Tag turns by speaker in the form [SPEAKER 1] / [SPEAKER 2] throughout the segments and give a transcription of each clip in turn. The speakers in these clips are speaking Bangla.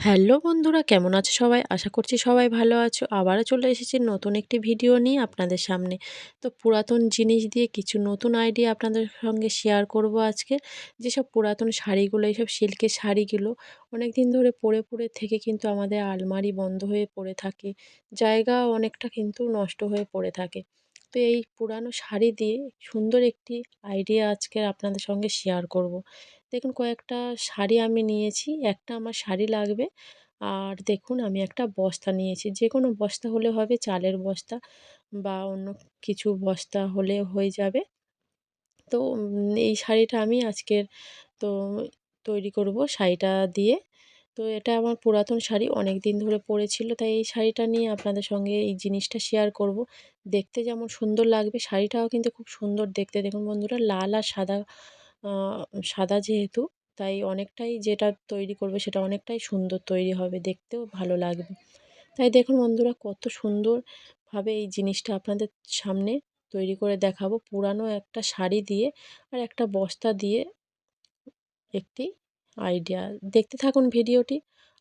[SPEAKER 1] হ্যালো বন্ধুরা, কেমন আছো সবাই? আশা করছি সবাই ভালো আছো। আবারও চলে এসেছি নতুন একটি ভিডিও নিয়ে আপনাদের সামনে। তো পুরাতন জিনিস দিয়ে কিছু নতুন আইডিয়া আপনাদের সঙ্গে শেয়ার করব আজকে। যেসব পুরাতন শাড়িগুলো, এইসব সিল্কের শাড়িগুলো অনেকদিন ধরে পরে পরে থেকে কিন্তু আমাদের আলমারি বন্ধ হয়ে পড়ে থাকে। জায়গা অনেকটা কিন্তু নষ্ট হয়ে পড়ে থাকে। তো এই পুরানো শাড়ি দিয়ে সুন্দর একটি আইডিয়া আজকে আপনাদের সঙ্গে শেয়ার করব। দেখুন, কয়েকটা শাড়ি আমি নিয়েছি। একটা আমার শাড়ি লাগবে। আর দেখুন, আমি একটা বস্তা নিয়েছি। যেকোনো বস্তা হলে হবে, চালের বস্তা বা অন্য কিছু বস্তা হলে হয়ে যাবে। তো এই শাড়িটা আমি আজকের তো তৈরি করব শাড়িটা দিয়ে। তো এটা আমার পুরাতন শাড়ি, অনেক দিন ধরে পরে ছিল। তাই এই শাড়িটা নিয়ে আপনাদের সঙ্গে এই জিনিসটা শেয়ার করব। দেখতে যেমন সুন্দর লাগবে, শাড়িটাও কিন্তু খুব সুন্দর দেখতে। দেখুন বন্ধুরা, লাল আর সাদা, আ সাদা যেহেতু, তাই অনেকটাই যেটা তৈরি করব সেটা অনেকটাই সুন্দর তৈরি হবে, দেখতেও ভালো লাগবে। তাই দেখুন বন্ধুরা, কত সুন্দরভাবে এই জিনিসটা আপনাদের সামনে তৈরি করে দেখাবো। পুরানো একটা শাড়ি দিয়ে আর একটা বস্তা দিয়ে একটি আইডিয়া। দেখতে থাকুন ভিডিওটি,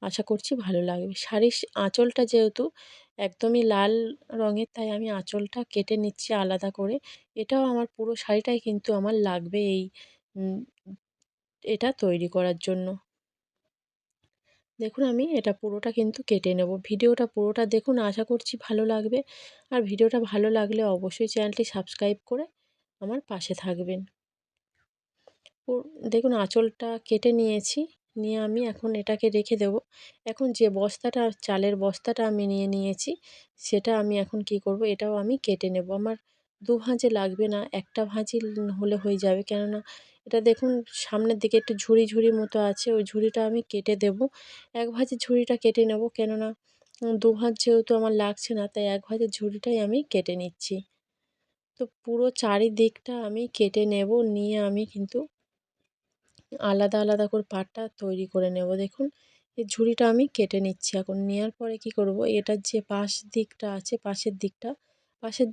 [SPEAKER 1] আশা করছি ভালো লাগবে। শাড়ির আঁচলটা যেহেতু একদমই লাল রঙের, তাই আমি আঁচলটা কেটে নিচ্ছি আলাদা করে। এটাও আমার পুরো শাড়িটাই কিন্তু আমার লাগবে এই উম এটা তৈরি করার জন্য। দেখুন, আমি এটা পুরোটা কিন্তু কেটে নেব। ভিডিওটা পুরোটা দেখুন, আশা করছি ভালো লাগবে। আর ভিডিওটা ভালো লাগলে অবশ্যই চ্যানেলটি সাবস্ক্রাইব করে আমার পাশে থাকবেন। পু দেখুন, আঁচলটা কেটে নিয়েছি। নিয়ে আমি এখন এটাকে রেখে দেব। এখন যে বস্তাটা, চালের বস্তাটা আমি নিয়ে নিয়েছি, সেটা আমি এখন কি করব, এটাও আমি কেটে নেব। আমার ২ ভাঁজে লাগবে না, ১টা ভাঁজই হলে হয়ে যাবে। কেননা এটা দেখুন সামনের দিকে একটু ঝুরি, ঝুরি মতো আছে, ওই ঝুরিটা আমি কেটে দেব। ১ ভাঁজের ঝুরিটা কেটে নেব, কেননা ২ ভাঁজ যেহেতু আমার লাগছে না, তাই ১ ভাঁজের ঝুরিটাই আমি কেটে নিচ্ছি। তো পুরো চারিদিকটা আমি কেটে নেব, নিয়ে আমি কিন্তু আলাদা, আলাদা করে পাটটা তৈরি করে নেব। দেখুন, এই ঝুড়িটা আমি কেটে নিচ্ছি এখন। নেওয়ার পরে কি করব, এটার যে পাশ দিকটা আছে, পাশের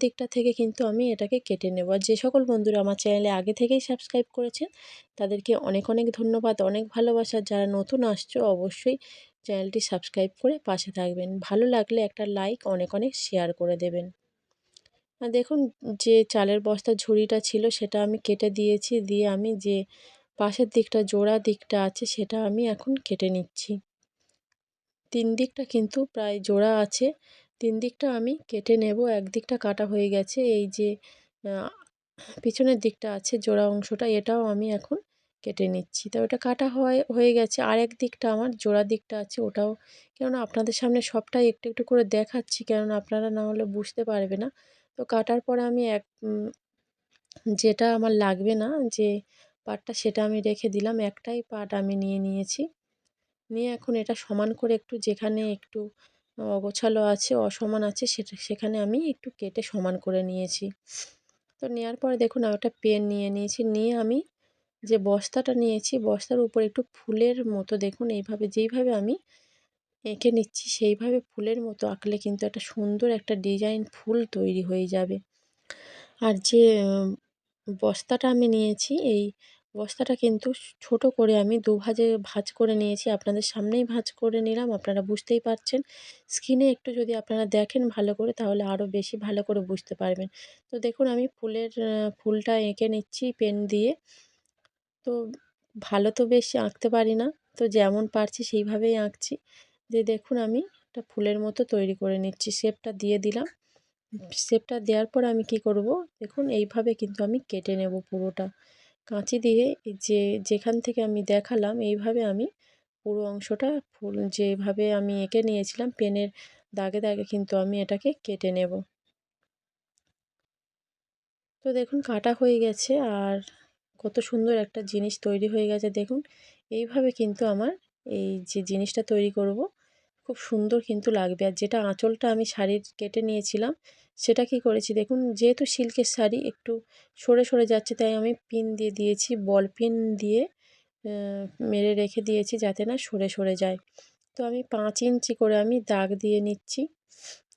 [SPEAKER 1] দিকটা থেকে কিন্তু আমি এটাকে কেটে নেব। আর যে সকল বন্ধুরা আমার চ্যানেলে আগে থেকেই সাবস্ক্রাইব করেছেন, তাদেরকে অনেক, অনেক ধন্যবাদ, অনেক ভালোবাসা। যারা নতুন আসছো, অবশ্যই চ্যানেলটি সাবস্ক্রাইব করে পাশে থাকবেন। ভালো লাগলে একটা লাইক, অনেক, অনেক শেয়ার করে দেবেন। আর দেখুন, যে চালের বস্তার ঝুড়িটা ছিল সেটা আমি কেটে দিয়েছি। দিয়ে আমি যে পাশের দিকটা, জোড়া দিকটা আছে, সেটা আমি এখন কেটে নিচ্ছি। ৩ দিকটা কিন্তু প্রায় জোড়া আছে। ৩ দিকটা আমি কেটে নেব। একদিকটা কাটা হয়ে গেছে। এই যে আ পিছনের দিকটা আছে জোড়া অংশটা, এটাও আমি এখন কেটে নিচ্ছি। তো ওটা কাটা হয়ে গেছে। আরেক দিকটা আমার জোড়া দিকটা আছে, ওটাও, কেননা আপনাদের সামনে সবটাই একটু, একটু করে দেখাচ্ছি, কেননা আপনারা না হলে বুঝতে পারবে না। তো কাটার পরে আমি যেটা আমার লাগবে না, যে পাটটা, সেটা আমি রেখে দিলাম। একটাই পাট আমি নিয়ে নিয়েছি। নিয়ে এখন এটা সমান করে, একটু যেখানে একটু অগোছালো আছে, অসমান আছে, সেখানে আমি একটু কেটে সমান করে নিয়েছি। তো নেওয়ার পরে দেখুন, আমি একটা পেন নিয়ে নিয়েছি। নিয়ে আমি যে বস্তাটা নিয়েছি, বস্তার উপর একটু ফুলের মতো, দেখুন এইভাবে, যেইভাবে আমি এঁকে নিচ্ছি সেইভাবে ফুলের মতো আঁকলে কিন্তু একটা সুন্দর একটা ডিজাইন ফুল তৈরি হয়ে যাবে। আর যে বস্তাটা আমি নিয়েছি, এই বস্তাটা কিন্তু ছোট করে আমি ২ ভাঁজে ভাঁজ করে নিয়েছি। আপনাদের সামনেই ভাঁজ করে নিলাম, আপনারা বুঝতেই পারছেন। স্ক্রিনে একটু যদি আপনারা দেখেন ভালো করে, তাহলে আরও বেশি ভালো করে বুঝতে পারবেন। তো দেখুন, আমি ফুলটা এঁকে নিচ্ছি পেন দিয়ে। তো ভালো তো বেশি আঁকতে পারি না, তো যেমন পারছি সেইভাবেই আঁকছি। যে দেখুন, আমি একটা ফুলের মতো তৈরি করে নিচ্ছি, শেপটা দিয়ে দিলাম। শেপটা দেওয়ার পর আমি কি করব, দেখুন এইভাবে কিন্তু আমি কেটে নেব পুরোটা। কাঁচি দিয়ে এই যেখান থেকে আমি দেখালাম, এইভাবে আমি পুরো অংশটা, ফুল যেভাবে আমি এঁকে নিয়েছিলাম পেনের দাগে, দাগে কিন্তু আমি এটাকে কেটে নেব। তো দেখুন, কাটা হয়ে গেছে। আর কত সুন্দর একটা জিনিস তৈরি হয়ে গেছে দেখুন। এইভাবে কিন্তু আমার এই যে জিনিসটা তৈরি করব, খুব সুন্দর কিন্তু লাগবে। আর যেটা আঁচলটা আমি শাড়ির কেটে নিয়েছিলাম, সেটা কি করেছি দেখুন, যেহেতু সিল্কের শাড়ি একটু সরে সরে যাচ্ছে, তাই আমি পিন দিয়ে দিয়েছি, বল পিন দিয়ে মেরে রেখে দিয়েছি, যাতে না সরে সরে যায়। তো আমি ৫ ইঞ্চি করে আমি দাগ দিয়ে নিচ্ছি।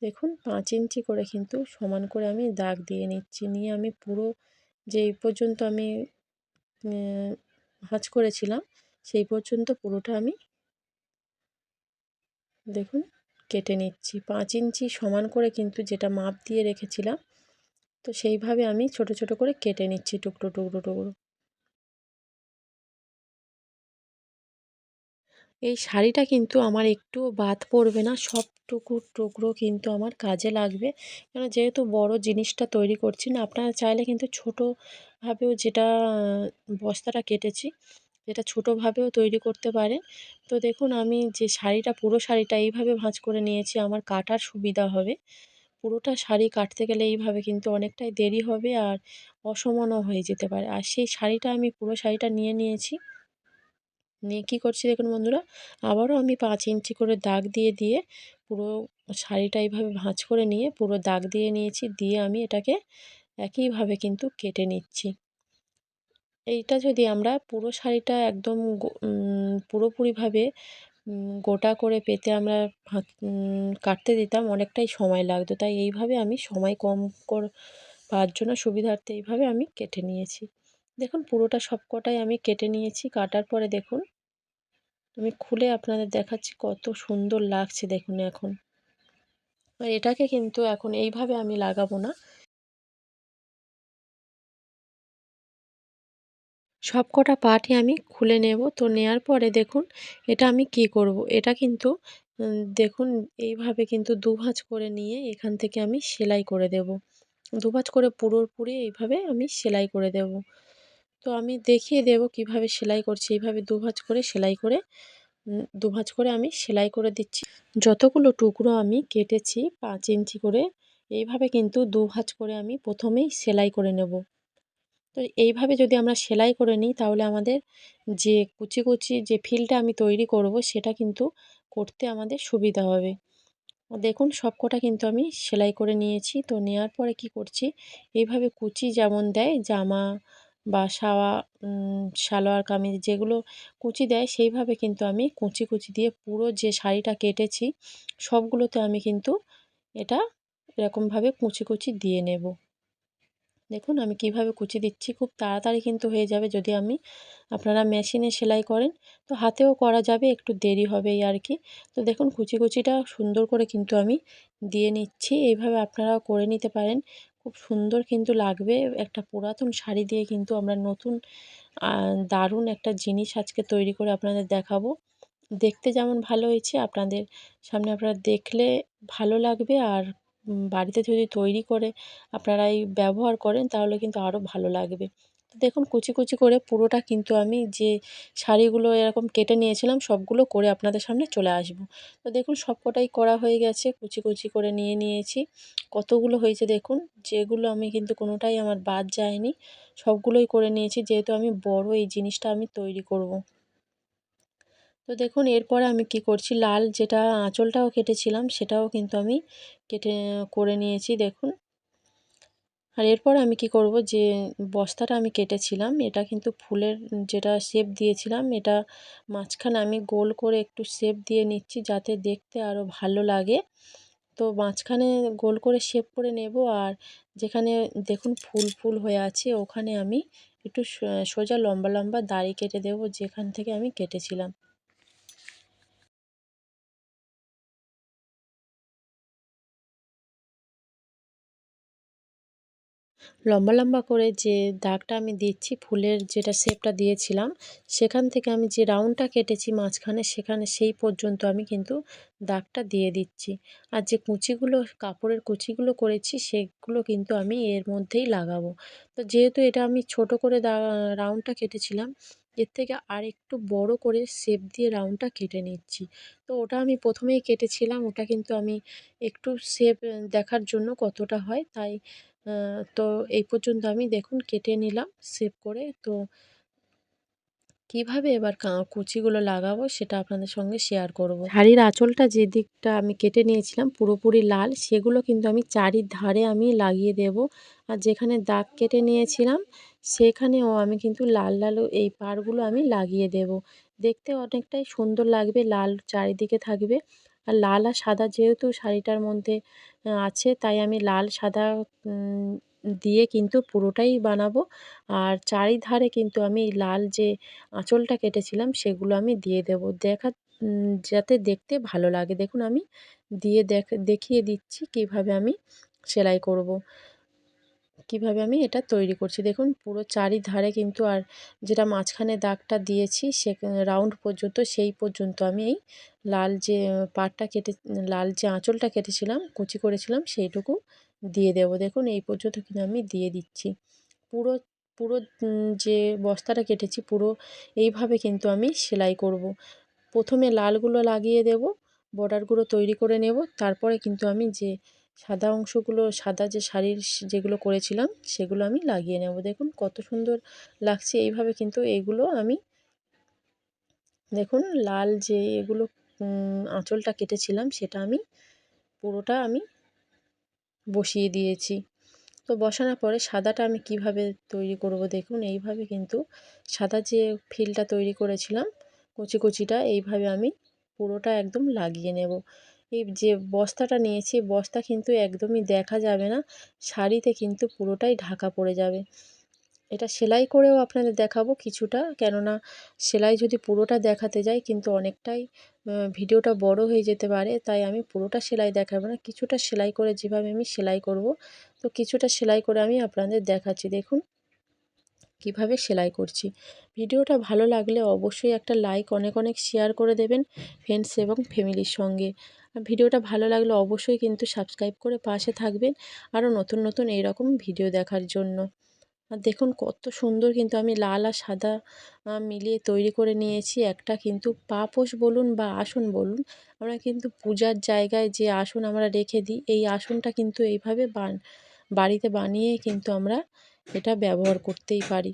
[SPEAKER 1] দেখুন, ৫ ইঞ্চি করে কিন্তু সমান করে আমি দাগ দিয়ে নিচ্ছি। নিয়ে আমি পুরো যেই পর্যন্ত আমি ভাঁজ করেছিলাম, সেই পর্যন্ত পুরোটা আমি দেখুন কেটে নিচ্ছি 5 ইঞ্চি সমান করে, কিন্তু যেটা মাপ দিয়ে রেখেছিলাম, তো সেইভাবে আমি ছোট ছোট করে কেটে নিচ্ছি টুকরো টুকরো টুকরো। এই শাড়িটা কিন্তু আমার একটুও বাদ পড়বে না, সবটুকু টুকরো কিন্তু আমার কাজে লাগবে। কেন, যেহেতু বড় জিনিসটা তৈরি করছি না, আপনারা চাইলে কিন্তু ছোটোভাবেও, যেটা বস্তাটা কেটেছি, যেটা ছোটোভাবেও তৈরি করতে পারেন। তো দেখুন আমি যে শাড়িটা, পুরো শাড়িটা এইভাবে ভাঁজ করে নিয়েছি, আমার কাটার সুবিধা হবে। পুরোটা শাড়ি কাটতে গেলে এইভাবে কিন্তু অনেকটাই দেরি হবে, আর অসমানও হয়ে যেতে পারে। আর সেই শাড়িটা, আমি পুরো শাড়িটা নিয়ে নিয়েছি। নিয়ে কী করছি দেখুন বন্ধুরা, আবারও আমি 5 ইঞ্চি করে দাগ দিয়ে দিয়ে পুরো শাড়িটা এইভাবে ভাঁজ করে নিয়ে পুরো দাগ দিয়ে নিয়েছি। দিয়ে আমি এটাকে একইভাবে কিন্তু কেটে নিচ্ছি। এইটা যদি আমরা পুরো শাড়িটা একদম পুরোপুরিভাবে গোটা করে পেতে আমরা কাটতে দিতাম, অনেকটাই সময় লাগতো। তাই এইভাবে আমি সময় কম পাওয়ার জন্য সুবিধার্থে এইভাবে আমি কেটে নিয়েছি। দেখুন পুরোটা সবকটাই আমি কেটে নিয়েছি। কাটার পরে দেখুন, আমি খুলে আপনাদের দেখাচ্ছি কত সুন্দর লাগছে দেখুন এখন। আর এটাকে কিন্তু এখন এইভাবে আমি লাগাবো না। সবকটা পাটই আমি খুলে নেব। তো নেয়ার পরে দেখুন, এটা আমি কি করব? এটা কিন্তু দেখুন এইভাবে কিন্তু দুভাঁজ করে নিয়ে এখান থেকে আমি সেলাই করে দেব। দুভাঁজ করে পুরোপুরি এইভাবে আমি সেলাই করে দেব। তো আমি দেখিয়ে দেব কিভাবে সেলাই করছি। এইভাবে দুভাঁজ করে সেলাই করে, দুভাঁজ করে আমি সেলাই করে দিচ্ছি। যতগুলো টুকরো আমি কেটেছি 5 ইঞ্চি করে, এইভাবে কিন্তু দুভাঁজ করে আমি প্রথমেই সেলাই করে নেব। তো এইভাবে যদি আমরা সেলাই করে নিই, তাহলে আমাদের যে কুচি কুচি যে ফিলটা আমি তৈরি করব, সেটা কিন্তু করতে আমাদের সুবিধা হবে। দেখুন সবকটা কিন্তু আমি সেলাই করে নিয়েছি। তো নেওয়ার পরে কি করছি, এইভাবে কুচি যেমন দেয় জামা বা সালোয়ার কামিজ, যেগুলো কুচি দেয় সেইভাবে কিন্তু আমি কুচি কুচি দিয়ে পুরো যে শাড়িটা কেটেছি সবগুলোতে আমি কিন্তু এটা এরকমভাবে কুচি কুচি দিয়ে নেব। দেখুন আমি কিভাবে কুচি দিচ্ছি, খুব তাড়াতাড়ি কিন্তু হয়ে যাবে যদি আপনারা মেশিনে সেলাই করেন। তো হাতেও করা যাবে, একটু দেরি হবে এই আর কি। তো দেখুন কুচি কুচিটা সুন্দর করে কিন্তু আমি দিয়ে নিচ্ছি। এইভাবে আপনারাও করে নিতে পারেন, খুব সুন্দর কিন্তু লাগবে। একটা পুরাতন শাড়ি দিয়ে কিন্তু আমরা নতুন দারুণ একটা জিনিস আজকে তৈরি করে আপনাদের দেখাবো। দেখতে যেমন ভালো হয়েছে, আপনাদের সামনে আপনারা দেখলে ভালো লাগবে। আর বাড়িতে যদি তৈরি করে আপনারা এই ব্যবহার করেন, তাহলে কিন্তু আরও ভালো লাগবে। তো দেখুন কুচি কুচি করে পুরোটা কিন্তু আমি যে শাড়িগুলো এরকম কেটে নিয়েছিলাম, সবগুলো করে আপনাদের সামনে চলে আসবো। তো দেখুন সবকটাই করা হয়ে গেছে, কুচি কুচি করে নিয়ে নিয়েছি। কতগুলো হয়েছে দেখুন, যেগুলো আমি কিন্তু কোনোটাই আমার বাদ যায়নি, সবগুলোই করে নিয়েছি, যেহেতু আমি বড় এই জিনিসটা আমি তৈরি করব। তো দেখুন এরপরে আমি কি করছি, লাল যেটা আঁচলটাও কেটেছিলাম সেটাও কিন্তু আমি কেটে করে নিয়েছি দেখুন। আর এরপরে আমি কি করব, যে বস্তাটা আমি কেটেছিলাম, এটা কিন্তু ফুলের যেটা শেপ দিয়েছিলাম, এটা মাঝখানে আমি গোল করে একটু শেপ দিয়ে নিচ্ছি, যাতে দেখতে আরও ভালো লাগে। তো মাঝখানে গোল করে শেপ করে নেব। আর যেখানে দেখুন ফুল ফুল হয়ে আছে, ওখানে আমি একটু সোজা লম্বা লম্বা দাড়ি কেটে দেব, যেখান থেকে আমি কেটেছিলাম। লম্বা লম্বা করে যে দাগটা আমি দিচ্ছি, ফুলের যেটা শেপটা দিয়েছিলাম, সেখান থেকে আমি যে রাউন্ডটা কেটেছি মাঝখানে, সেখানে সেই পর্যন্ত আমি কিন্তু দাগটা দিয়ে দিচ্ছি। আর যে কুচিগুলো, কাপড়ের কুচিগুলো করেছি, সেগুলো কিন্তু আমি এর মধ্যেই লাগাবো। তো যেহেতু এটা আমি ছোট করে রাউন্ডটা কেটেছিলাম, এর থেকে আর একটু বড় করে শেপ দিয়ে রাউন্ডটা কেটে নিচ্ছি। তো ওটা আমি প্রথমেই কেটেছিলাম, ওটা কিন্তু আমি একটু শেপ দেখার জন্য কতটা হয়, তাই তো এই পর্যন্ত আমি দেখুন কেটে নিলাম শেপ করে। তো কিভাবে এবার কুচিগুলো লাগাবো সেটা আপনাদের সঙ্গে শেয়ার করব। শাড়ির আঁচলটা যে দিকটা আমি কেটে নিয়েছিলাম পুরোপুরি লাল, সেগুলো কিন্তু আমি চারিধারে আমি লাগিয়ে দেব। আর যেখানে দাগ কেটে নিয়েছিলাম, সেখানেও আমি কিন্তু লাল লাল এই পাড়গুলো আমি লাগিয়ে দেব। দেখতে অনেকটাই সুন্দর লাগবে, লাল চারিদিকে থাকবে। আর লাল আর সাদা যেহেতু শাড়িটার মধ্যে আছে, তাই আমি লাল সাদা দিয়ে কিন্তু পুরোটাই বানাবো। আর চারিধারে কিন্তু আমি লাল যে আঁচলটা কেটেছিলাম, সেগুলো আমি দিয়ে দেব। যাতে দেখতে ভালো লাগে। দেখুন আমি দিয়ে দেখিয়ে দিচ্ছি কীভাবে আমি সেলাই করব, কীভাবে আমি এটা তৈরি করছি। দেখুন পুরো চারিধারে কিন্তু, আর যেটা মাঝখানে দাগটা দিয়েছি সে রাউন্ড পর্যন্ত, সেই পর্যন্ত আমি এই লাল যে পাড়টা কেটে, লাল যে আঁচলটা কেটেছিলাম, কুচি করেছিলাম, সেইটুকু দিয়ে দেবো। দেখুন এই পর্যন্ত কিন্তু আমি দিয়ে দিচ্ছি। পুরো পুরো যে বস্তাটা কেটেছি পুরো এইভাবে কিন্তু আমি সেলাই করব। প্রথমে লালগুলো লাগিয়ে দেব, বর্ডারগুলো তৈরি করে নেব, তারপরে কিন্তু আমি যে সাদা অংশগুলো, সাদা যে শাড়ির যেগুলো করেছিলাম সেগুলো আমি লাগিয়ে নেব। দেখুন কত সুন্দর লাগছে এইভাবে, কিন্তু এগুলো আমি দেখুন লাল যে এগুলো আঁচলটা কেটেছিলাম সেটা আমি পুরোটা আমি বসিয়ে দিয়েছি। তো বসানোর পরে সাদাটা আমি কিভাবে তৈরি করব, দেখুন এইভাবে কিন্তু সাদা যে ফিলটা তৈরি করেছিলাম কুচি কুচিটা, এইভাবে আমি পুরোটা একদম লাগিয়ে নেব। এই যে বস্তাটা নিয়েছি, বস্তা কিন্তু একদমই দেখা যাবে না, শাড়িতে কিন্তু পুরোটাই ঢাকা পড়ে যাবে। এটা সেলাই করেও আপনাদের দেখাবো কিছুটা, কেননা সেলাই যদি পুরোটা দেখাতে যাই কিন্তু অনেকটাই ভিডিওটা বড় হয়ে যেতে পারে, তাই আমি পুরোটা সেলাই দেখাবো না, কিছুটা সেলাই করে যেভাবে আমি সেলাই করব, তো কিছুটা সেলাই করে আমি আপনাদের দেখাচ্ছি। দেখুন কিভাবে সেলাই করছি। ভিডিওটা ভালো লাগলে অবশ্যই একটা লাইক, অনেক অনেক শেয়ার করে দেবেন ফ্রেন্ডস এবং ফ্যামিলির সঙ্গে। আর ভিডিওটা ভালো লাগলে অবশ্যই কিন্তু সাবস্ক্রাইব করে পাশে থাকবেন আরও নতুন নতুন এইরকম ভিডিও দেখার জন্য। আর দেখুন কত সুন্দর কিন্তু আমি লাল আর সাদা মিলিয়ে তৈরি করে নিয়েছি একটা, কিন্তু পাপোশ বলুন বা আসন বলুন, আমরা কিন্তু পূজার জায়গায় যে আসন আমরা রেখে দিই, এই আসনটা কিন্তু এইভাবে বাড়িতে বানিয়ে কিন্তু আমরা এটা ব্যবহার করতেই পারি।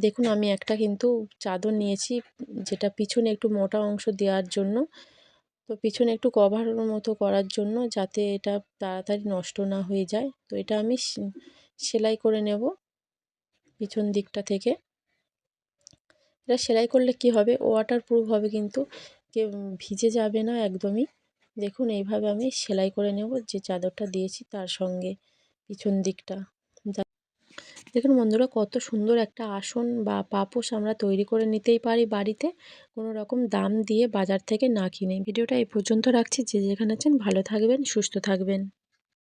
[SPEAKER 1] দেখুন আমি একটা কিন্তু চাদর নিয়েছি, যেটা পিছনে একটু মোটা অংশ দেওয়ার জন্য, তো পিছনে একটু কভারের মতো করার জন্য, যাতে এটা তাড়াতাড়ি নষ্ট না হয়ে যায়। তো এটা আমি সেলাই করে নেব পিছন দিকটা থেকে। এটা সেলাই করলে কি হবে, ওয়াটারপ্রুফ হবে, কিন্তু ভিজে যাবে না একদমই। দেখুন এইভাবে আমি সেলাই করে নেব যে চাদরটা দিয়েছি তার সঙ্গে পিছন দিকটা। দেখুন বন্ধুরা কত সুন্দর একটা আসন বা পাপোশ আমরা তৈরি করে নিতেই পারি বাড়িতে, কোনো রকম দাম দিয়ে বাজার থেকে না কিনে। ভিডিওটা এই পর্যন্ত রাখছি, যে যেখানে আছেন ভালো থাকবেন, সুস্থ থাকবেন।